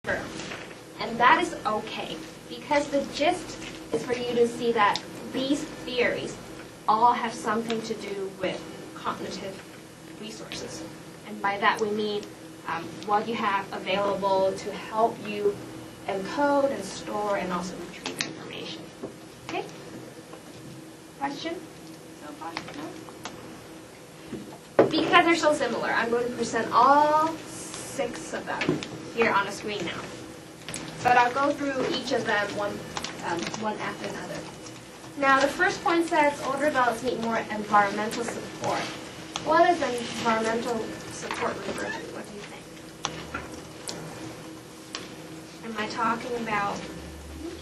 term. And that is okay, because the gist is for you to see that these theories all have something to do with cognitive resources. And by that we mean what you have available to help you encode and store and also retrieve information. Okay? Question so far? No? Because they're so similar, I'm going to present all 6 of them here on the screen now. But I'll go through each of them one after another. Now, the first point says older adults need more environmental support. What does environmental support refer to? What do you think? Am I talking about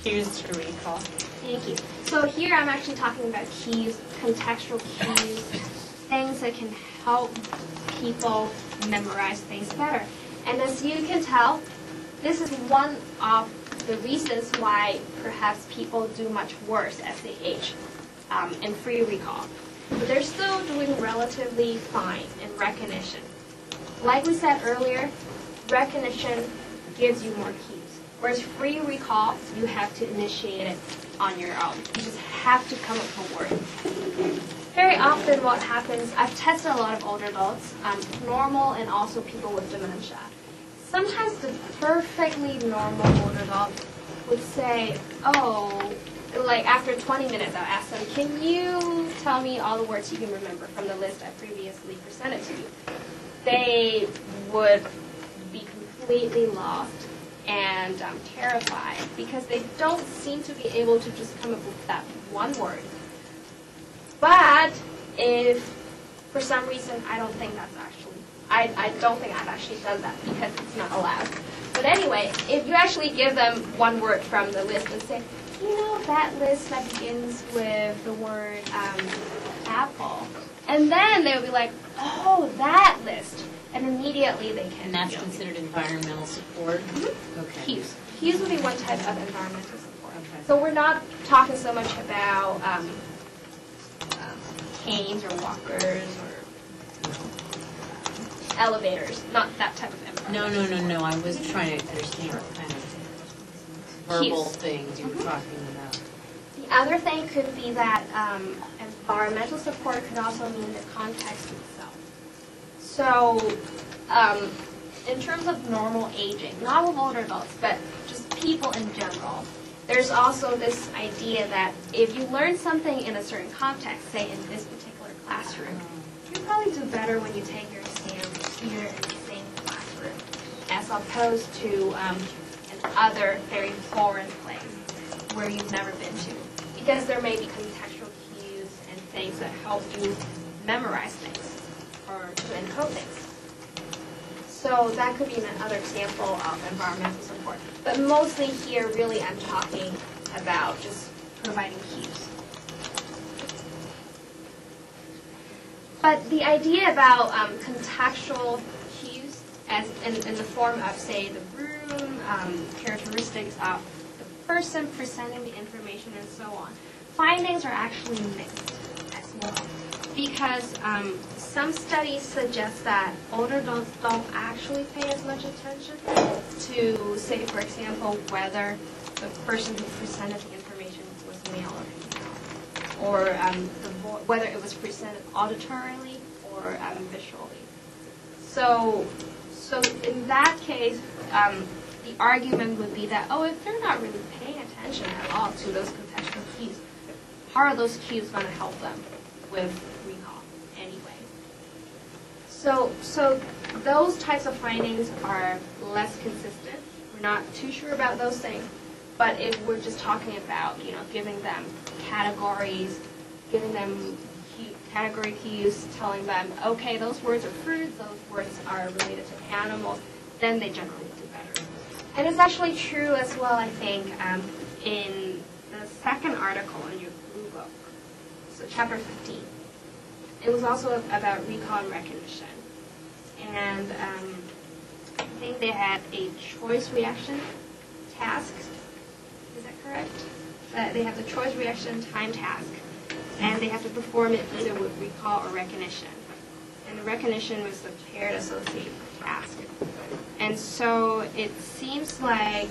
cues to recall? Thank you. So here I'm actually talking about cues, contextual cues, things that can help people memorize things better. And as you can tell, this is one of the reasons why perhaps people do much worse as they age in free recall. But they're still doing relatively fine in recognition. Like we said earlier, recognition gives you more cues. Whereas free recall, you have to initiate it on your own. You just have to come up with a word. Very often what happens, I've tested a lot of older adults, normal and also people with dementia. Sometimes the perfectly normal older adult would say, oh, like after 20 minutes I'll ask them, can you tell me all the words you can remember from the list I previously presented to you? They would be completely lost and terrified because they don't seem to be able to just come up with that one word. But if for some reason I don't think that's actually, I don't think I've actually done that because it's not allowed. But anyway, if you actually give them one word from the list and say, you know, that list that begins with the word apple, and then they'll be like, oh, that list. And immediately they can. And that's considered environmental support? Mm-hmm. Okay. Cues. Cues would be one type of environmental support. Okay. So we're not talking so much about canes or walkers or elevators. Not that type of environment. No. I was trying to understand what kind of verbal Cues. things you were talking about. The other thing could be that environmental support could also mean the context itself. So, in terms of normal aging, not with older adults, but just people in general, there's also this idea that if you learn something in a certain context, say in this particular classroom, you probably do better when you take your exams here in the same classroom, as opposed to another very foreign place where you've never been to. Because there may be contextual cues and things that help you memorize things or to encode things. So that could be another example of environmental support. But mostly here, really, I'm talking about just providing cues. But the idea about contextual cues as in the form of, say, the room, characteristics of the person presenting the information, and so on, findings are actually mixed as well. Because some studies suggest that older adults don't actually pay as much attention to, say, for example, whether the person who presented the information was male or female, or whether it was presented auditorily or visually. So in that case, the argument would be that, oh, if they're not really paying attention at all to those contextual cues, how are those cues going to help them with recall anyway? So those types of findings are less consistent. We're not too sure about those things. But if we're just talking about, giving them categories, giving them category cues, telling them, okay, those words are fruits, those words are related to animals, then they generally do better. And it's actually true as well, I think, in the second article in your blue book, so chapter 15. It was also about recall and recognition. And I think they had a choice reaction task. Is that correct? They have the choice reaction time task. And they have to perform it either with recall or recognition. And the recognition was the paired associated task. And so it seems like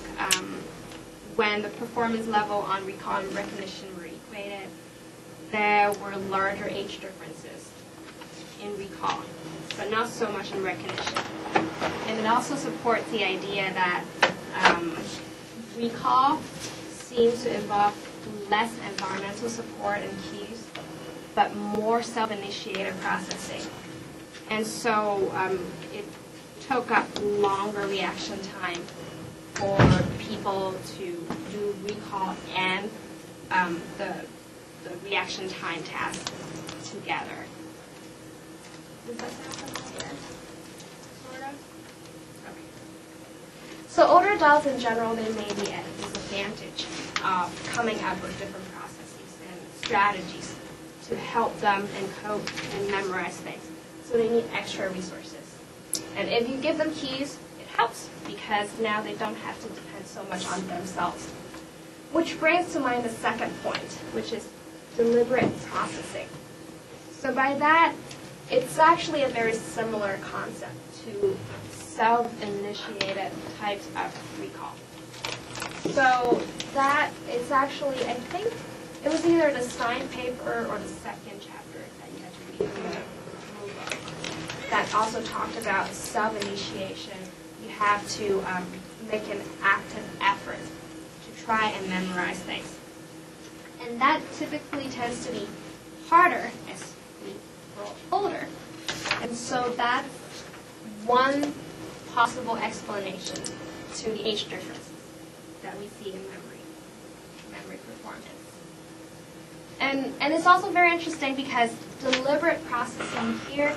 when the performance level on recall and recognition were equated, there were larger age differences in recall, but not so much in recognition. And it also supports the idea that recall seems to involve less environmental support and cues, but more self-initiated processing. And so it took up longer reaction time for people to do recall and the reaction time task together. Does that sound familiar? Sort of? Okay. So older adults in general, they may be at a disadvantage of coming up with different processes and strategies to help them encode and memorize things. So they need extra resources. And if you give them keys, it helps because now they don't have to depend so much on themselves. Which brings to mind the second point, which is deliberate processing. So by that, it's actually a very similar concept to self-initiated types of recall. So that is actually, I think, it was either the Stein paper or the second chapter that you had to read from the rule book that also talked about self-initiation. You have to make an active effort to try and memorize things. And that typically tends to be harder as we grow older. And so that's one possible explanation to the age differences that we see in memory performance. And it's also very interesting because deliberate processing here,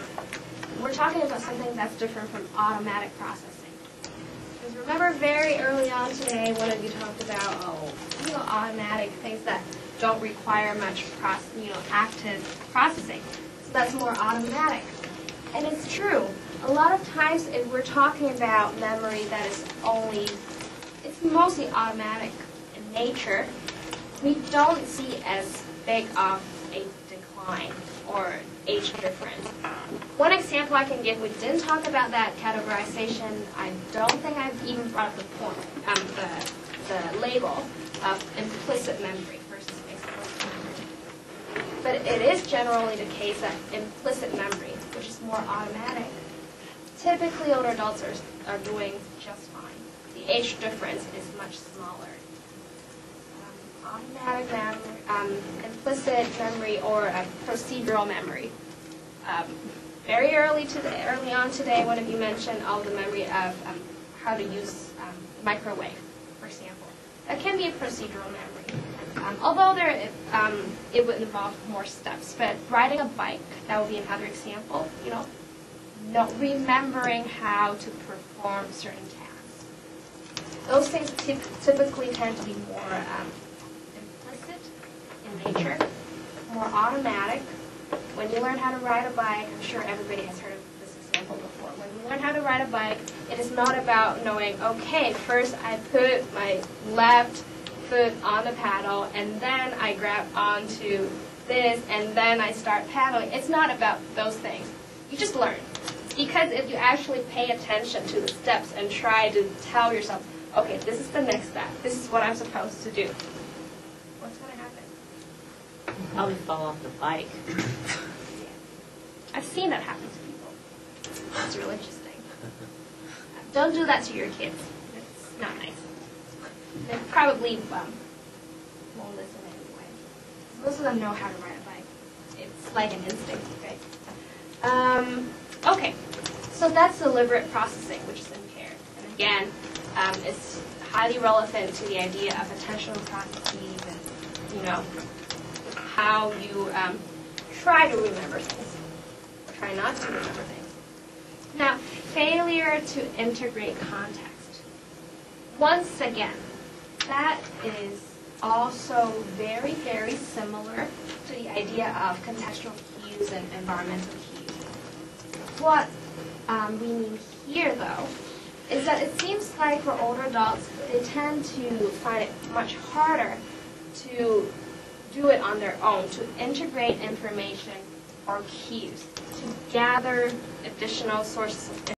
we're talking about something that's different from automatic processing. Because remember very early on today, one of you talked about, automatic things that don't require much active processing. So that's more automatic. And it's true. A lot of times if we're talking about memory that is it's mostly automatic in nature, we don't see as big of a decline or age difference. One example I can give, we didn't talk about that categorization. I don't think I've even brought up the point, the label of implicit memory versus explicit memory. But it is generally the case that implicit memory, which is more automatic, typically older adults are doing just fine. The age difference is much smaller. Automatic memory, implicit memory, or procedural memory. Very early on today, one of you mentioned all the memory of how to use microwave, for example. That can be a procedural memory. Although it would involve more steps. But riding a bike, that would be another example. Remembering how to perform certain tasks. Those things typically tend to be more implicit in nature, more automatic. When you learn how to ride a bike, I'm sure everybody has heard of this example before. When you learn how to ride a bike, it is not about knowing, okay, first I put my left foot on the paddle, and then I grab onto this, and then I start paddling. It's not about those things. You just learn. Because if you actually pay attention to the steps and try to tell yourself, okay, this is the next step. This is what I'm supposed to do. What's going to happen? You probably fall off the bike. Yeah. I've seen that happen to people. It's really interesting. Don't do that to your kids. It's not nice. They probably won't listen anyway. Most of them know how to ride a bike. It's like an instinct, okay? Okay, so that's deliberate processing, which is impaired. And again, it's highly relevant to the idea of attentional processes and, how you try to remember things, or try not to remember things. Now, failure to integrate context. Once again, that is also very, very similar to the idea of contextual cues and environmental cues. What we mean here, though, is that it seems like for older adults, they tend to find it much harder to do it on their own, to integrate information or cues, to gather additional sources of